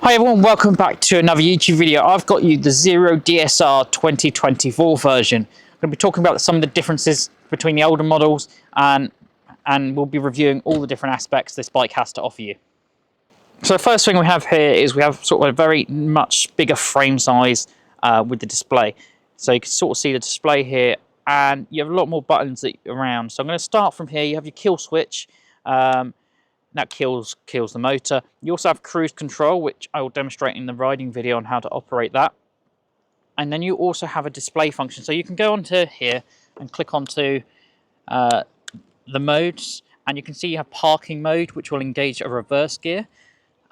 Hi everyone, welcome back to another YouTube video. I've got you the Zero DSR 2024 version. I'm going to be talking about some of the differences between the older models and we'll be reviewing all the different aspects this bike has to offer you. So the first thing we have here is we have sort of a very much bigger frame size with the display. So you can sort of see the display here and you have a lot more buttons around. So I'm going to start from here. You have your kill switch. That kills the motor. You also have cruise control, which I will demonstrate in the riding video on how to operate that. And then you also have a display function. So you can go onto here and click onto the modes, and you can see you have parking mode, which will engage a reverse gear.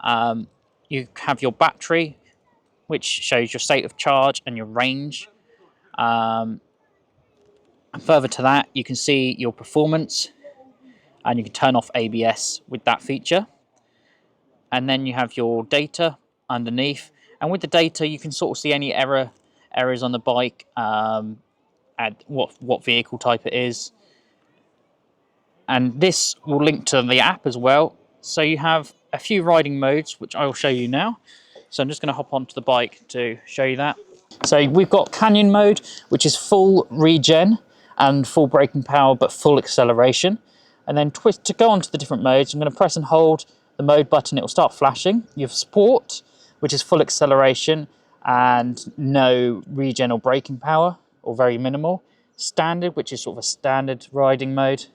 You have your battery, which shows your state of charge and your range. And further to that, you can see your performance, and you can turn off ABS with that feature. And then you have your data underneath, and with the data you can sort of see any errors on the bike, and what vehicle type it is, and this will link to the app as well. So you have a few riding modes which I will show you now. So I'm just going to hop onto the bike to show you that. So we've got canyon mode, which is full regen and full braking power but full acceleration. And then to go onto the different modes, I'm going to press and hold the mode button, it will start flashing. You have sport, which is full acceleration and no regen or braking power, or very minimal. Standard, which is sort of a standard riding mode.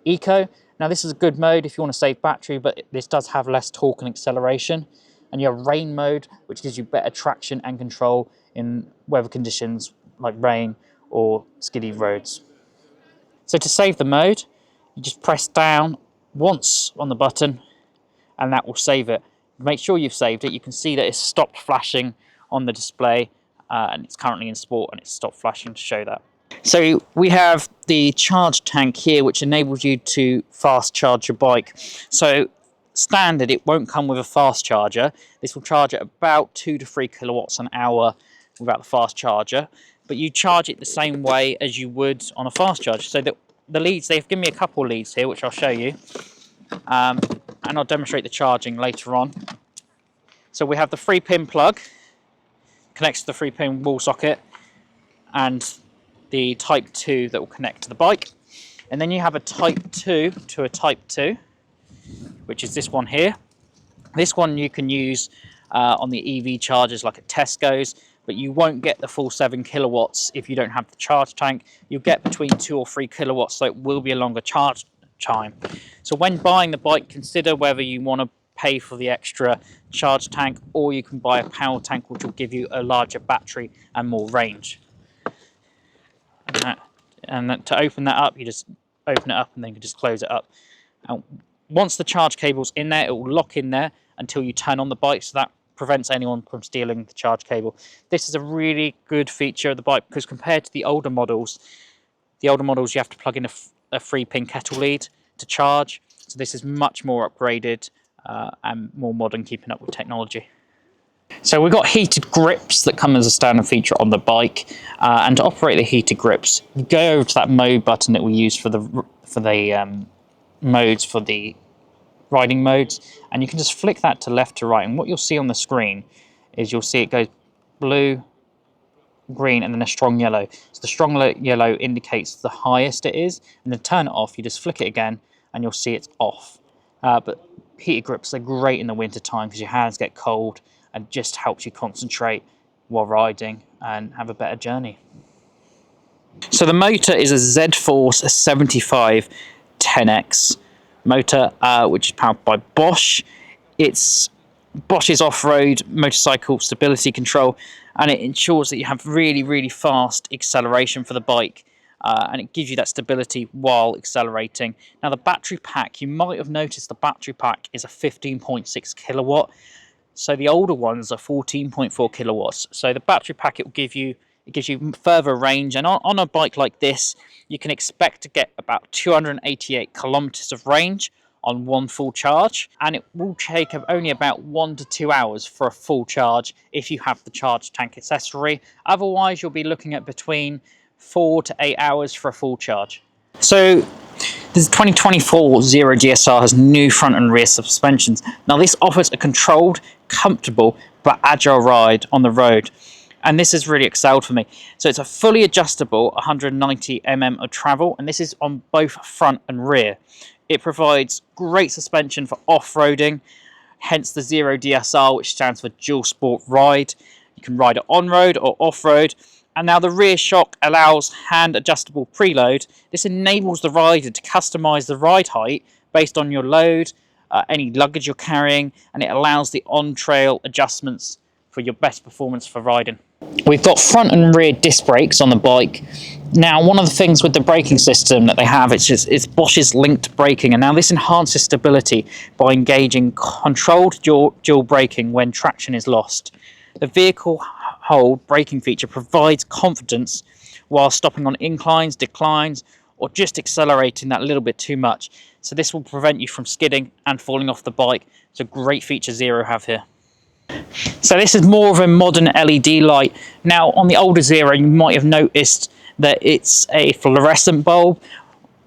Eco, now this is a good mode if you want to save battery, but this does have less torque and acceleration. And you have rain mode, which gives you better traction and control in weather conditions like rain or skiddy roads. So to save the mode, you just press down once on the button and that will save it. Make sure you've saved it. You can see that it's stopped flashing on the display and it's currently in sport and it's stopped flashing to show that. So we have the charge tank here, which enables you to fast charge your bike. So standard, it won't come with a fast charger. This will charge at about 2 to 3 kilowatts an hour without the fast charger, but you charge it the same way as you would on a fast charger. So that the leads, they've given me a couple of leads here, which I'll show you, and I'll demonstrate the charging later on. So we have the 3-pin plug, connects to the 3-pin wall socket, and the Type 2 that will connect to the bike. And then you have a Type 2 to a Type 2, which is this one here. This one you can use on the EV chargers like at Tesco's, but you won't get the full 7 kilowatts if you don't have the charge tank. You'll get between 2 or 3 kilowatts, so it will be a longer charge time. So when buying the bike, consider whether you want to pay for the extra charge tank, or you can buy a power tank which will give you a larger battery and more range. And to open that up, you just open it up and then you can just close it up. And once the charge cable's in there, it will lock in there until you turn on the bike, so that prevents anyone from stealing the charge cable. This is a really good feature of the bike because compared to the older models you have to plug in a 3-pin kettle lead to charge. So this is much more upgraded and more modern, keeping up with technology. So we've got heated grips that come as a standard feature on the bike, and to operate the heated grips, you go over to that mode button that we use for the modes for the riding modes, and you can just flick that to left to right, and what you'll see on the screen is you'll see it goes blue, green, and then a strong yellow. So the strong yellow indicates the highest it is, and then turn it off, you just flick it again and you'll see it's off. But heated grips are great in the winter time because your hands get cold and just helps you concentrate while riding and have a better journey. So the motor is a Z-Force 75 10X motor, which is powered by Bosch. It's Bosch's off-road motorcycle stability control, and it ensures that you have really fast acceleration for the bike, and it gives you that stability while accelerating. Now the battery pack, you might have noticed the battery pack is a 15.6 kilowatt. So the older ones are 14.4 kilowatts. So the battery pack, it gives you further range, and on a bike like this you can expect to get about 288 kilometers of range on one full charge, and it will take only about 1 to 2 hours for a full charge if you have the charge tank accessory. Otherwise you'll be looking at between 4 to 8 hours for a full charge. So This 2024 Zero DSR has new front and rear suspensions. Now this offers a controlled, comfortable but agile ride on the road, and this has really excelled for me. So it's a fully adjustable 190 mm of travel, and this is on both front and rear. It provides great suspension for off-roading, hence the Zero DSR, which stands for Dual Sport Ride. You can ride it on-road or off-road. And now the rear shock allows hand adjustable preload. This enables the rider to customize the ride height based on your load, any luggage you're carrying, and it allows the on-trail adjustments for your best performance for riding. We've got front and rear disc brakes on the bike. Now, one of the things with the braking system that they have, it's Bosch's linked braking, and now this enhances stability by engaging controlled dual braking when traction is lost. The vehicle hold braking feature provides confidence while stopping on inclines, declines, or just accelerating that little bit too much. So this will prevent you from skidding and falling off the bike. It's a great feature Zero have here. So this is more of a modern LED light. Now on the older Zero, you might have noticed that it's a fluorescent bulb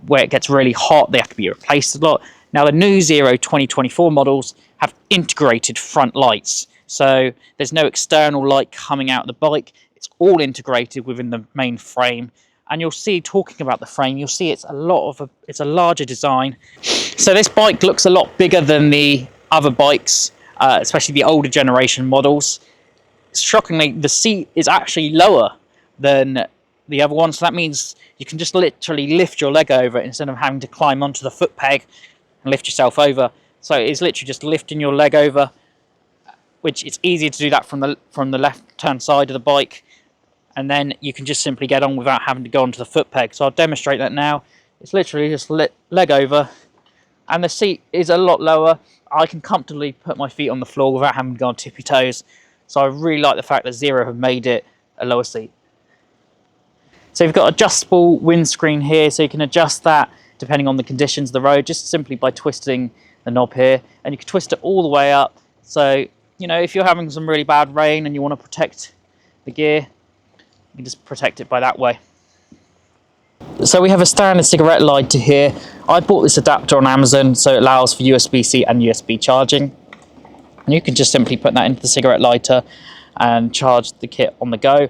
where it gets really hot. They have to be replaced a lot. Now the new Zero 2024 models have integrated front lights. So there's no external light coming out of the bike. It's all integrated within the main frame. And you'll see, talking about the frame, you'll see it's a larger design. So this bike looks a lot bigger than the other bikes, especially the older generation models. Shockingly, the seat is actually lower than the other one. So that means you can just literally lift your leg over instead of having to climb onto the foot peg and lift yourself over. So it's literally just lifting your leg over, which it's easier to do that from the left-hand side of the bike, and then you can just simply get on without having to go onto the foot peg. So I'll demonstrate that now. It's literally just leg over, and the seat is a lot lower. I can comfortably put my feet on the floor without having to go on tippy toes. So I really like the fact that Zero have made it a lower seat. So you've got adjustable windscreen here, so you can adjust that depending on the conditions of the road, just simply by twisting the knob here, and you can twist it all the way up. So you know, if you're having some really bad rain and you want to protect the gear, you can just protect it by that way. So we have a standard cigarette lighter here. I bought this adapter on Amazon, so it allows for USB-C and USB charging. And you can just simply put that into the cigarette lighter and charge the kit on the go.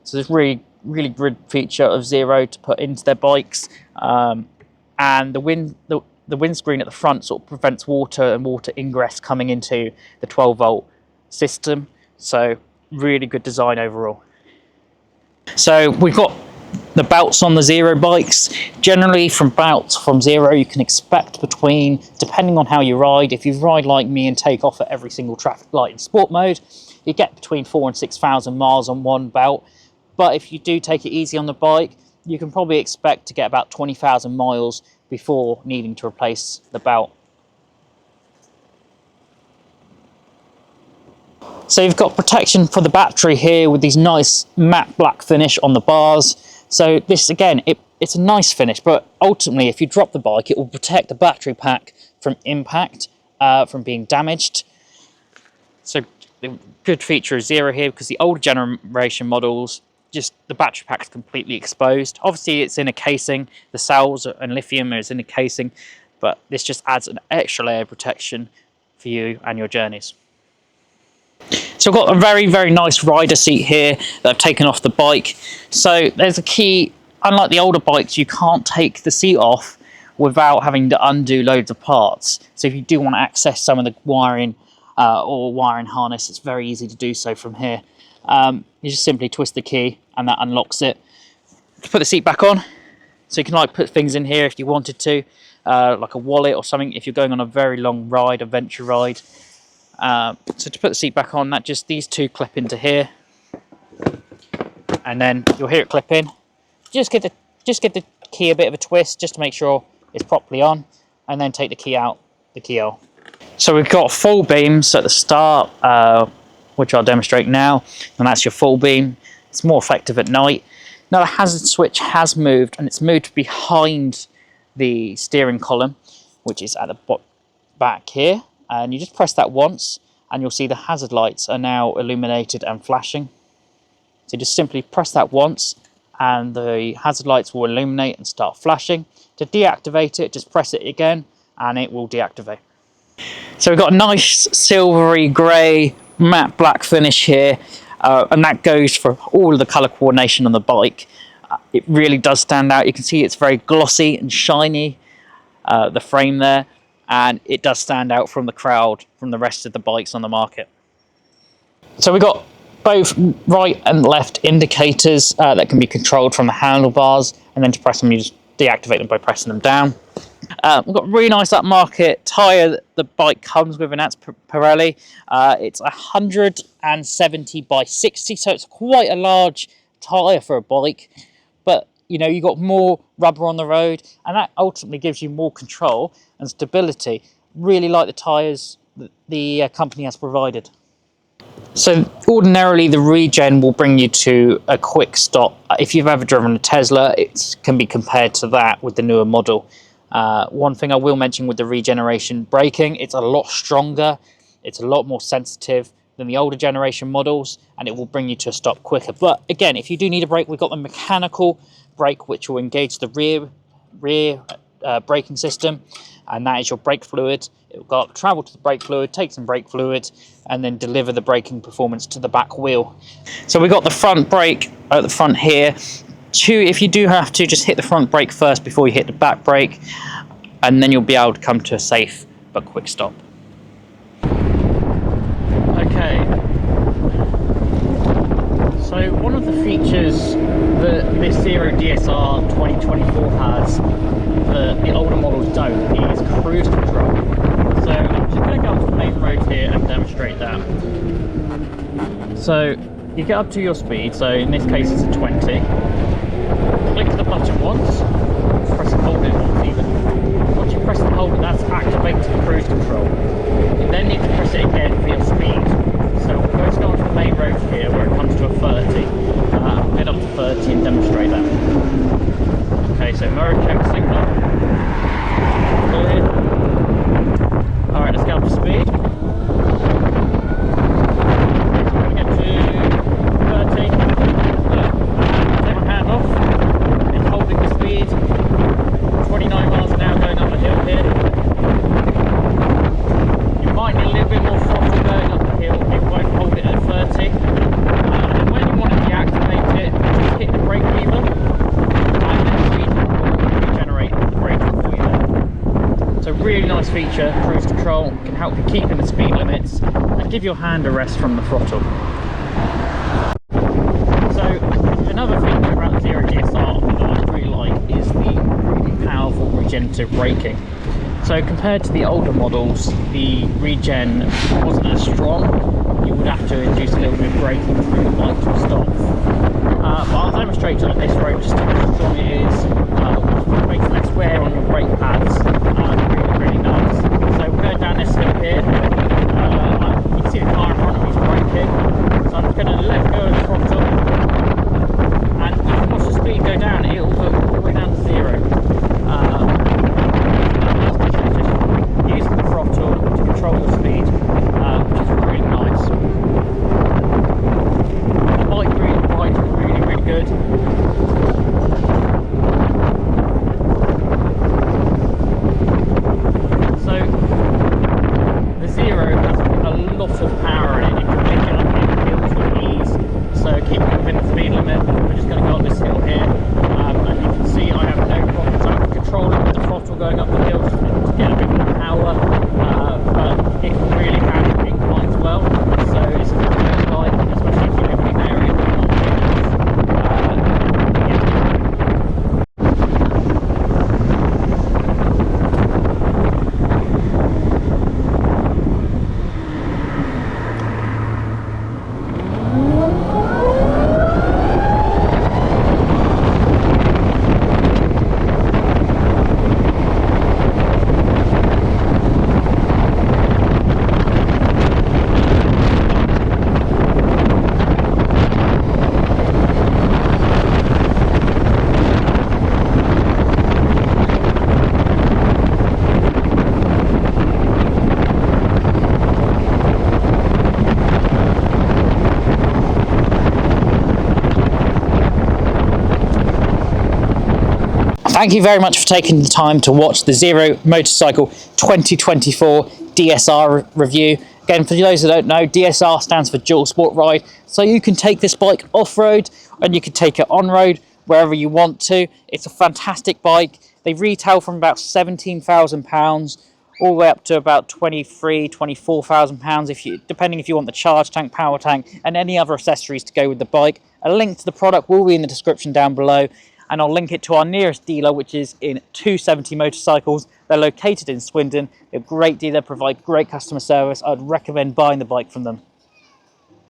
So it's really good feature of Zero to put into their bikes. And the windscreen at the front sort of prevents water and water ingress coming into the 12-volt system. So really good design overall. So we've got the belts on the Zero bikes. Generally from belts from Zero you can expect between, depending on how you ride, if you ride like me and take off at every single traffic light in sport mode, you get between 4,000 and 6,000 miles on one belt. But if you do take it easy on the bike, you can probably expect to get about 20,000 miles before needing to replace the belt. So you've got protection for the battery here with these nice matte black finish on the bars. So this again, it's a nice finish, but ultimately if you drop the bike, it will protect the battery pack from impact, from being damaged. So the good feature of Zero here, because the older generation models, just the battery pack is completely exposed. Obviously it's in a casing, the cells and lithium is in a casing, but this just adds an extra layer of protection for you and your journeys. So I've got a very nice rider seat here that I've taken off the bike. So there's a key. Unlike the older bikes, you can't take the seat off without having to undo loads of parts. So if you do want to access some of the wiring or wiring harness, it's very easy to do so from here. You just simply twist the key and that unlocks it. To put the seat back on, so you can like put things in here if you wanted to, like a wallet or something if you're going on a very long ride, adventure ride. So to put the seat back on, that just these two clip into here, and then you'll hear it clip in. Just give the key a bit of a twist just to make sure it's properly on, and then take the key out. So we've got full beams at the start, which I'll demonstrate now, and that's your full beam. It's more effective at night. Now the hazard switch has moved, and it's moved behind the steering column, which is at the back here, and you just press that once and you'll see the hazard lights are now illuminated and flashing. So just simply press that once and the hazard lights will illuminate and start flashing. To deactivate it, just press it again and it will deactivate. So we've got a nice silvery grey matte black finish here, and that goes for all of the colour coordination on the bike. It really does stand out. You can see it's very glossy and shiny, the frame there, and it does stand out from the crowd from the rest of the bikes on the market. So we've got both right and left indicators that can be controlled from the handlebars, and then to press them you just deactivate them by pressing them down. We've got a really nice upmarket tyre that the bike comes with, and that's Pirelli. It's 170 by 60, so it's quite a large tyre for a bike, but you know, you've got more rubber on the road, and that ultimately gives you more control and stability. Really like the tyres that the company has provided. So ordinarily the regen will bring you to a quick stop. If you've ever driven a Tesla, it can be compared to that with the newer model. One thing I will mention with the regeneration braking, it's a lot stronger, it's a lot more sensitive than the older generation models, and it will bring you to a stop quicker. But again, if you do need a brake, we've got the mechanical brake which will engage the rear braking system, and that is your brake fluid. It will go up, travel to the brake fluid, take some brake fluid, and then deliver the braking performance to the back wheel. So we've got the front brake at the front here. If you do have to, just hit the front brake first before you hit the back brake, and then you'll be able to come to a safe but quick stop. Okay, so one of the features that this Zero DSR 2024 has that the older models don't is cruise control. So I'm just going to go up to the main road here and demonstrate that. So you get up to your speed, so in this case it's a 20. Click the button once, press and hold it once even. Once you press and hold it, that's activated the cruise control. You then need to press it again for your speed. So we're going to go onto the main road here where it comes to a 30. I'll get up to 30 and demonstrate that. Okay, so mirror check signal. Good. Alright, let's get up to speed. Really nice feature, cruise control, can help you keep in the speed limits and give your hand a rest from the throttle. So another feature about the Zero DSR that I really like is the really powerful regenerative braking. So compared to the older models, the regen wasn't as strong. You would have to induce a little bit of braking through the bike to stop. But I'll demonstrate on this road just how strong it is. It makes less wear on your brake pads. Really nice. So we're going down this hill here. You can see the car in front of me is braking. So I'm just going to let go of the throttle, and you can watch the speed go down. It will go all the way down to 0. Just using the throttle to control the speed, which is really nice. The bike rides really good. Keep moving the speed limit. We're just going to go up this hill here, and you Thank you very much for taking the time to watch the Zero Motorcycle 2024 DSR review. Again, for those that don't know, DSR stands for Dual Sport Ride. So you can take this bike off-road and you can take it on-road wherever you want to. It's a fantastic bike. They retail from about £17,000 all the way up to about £23,000, £24,000 depending if you want the charge tank, power tank, and any other accessories to go with the bike. A link to the product will be in the description down below, and I'll link it to our nearest dealer, which is in 270 Motorcycles. They're located in Swindon. They're a great dealer, provide great customer service. I'd recommend buying the bike from them.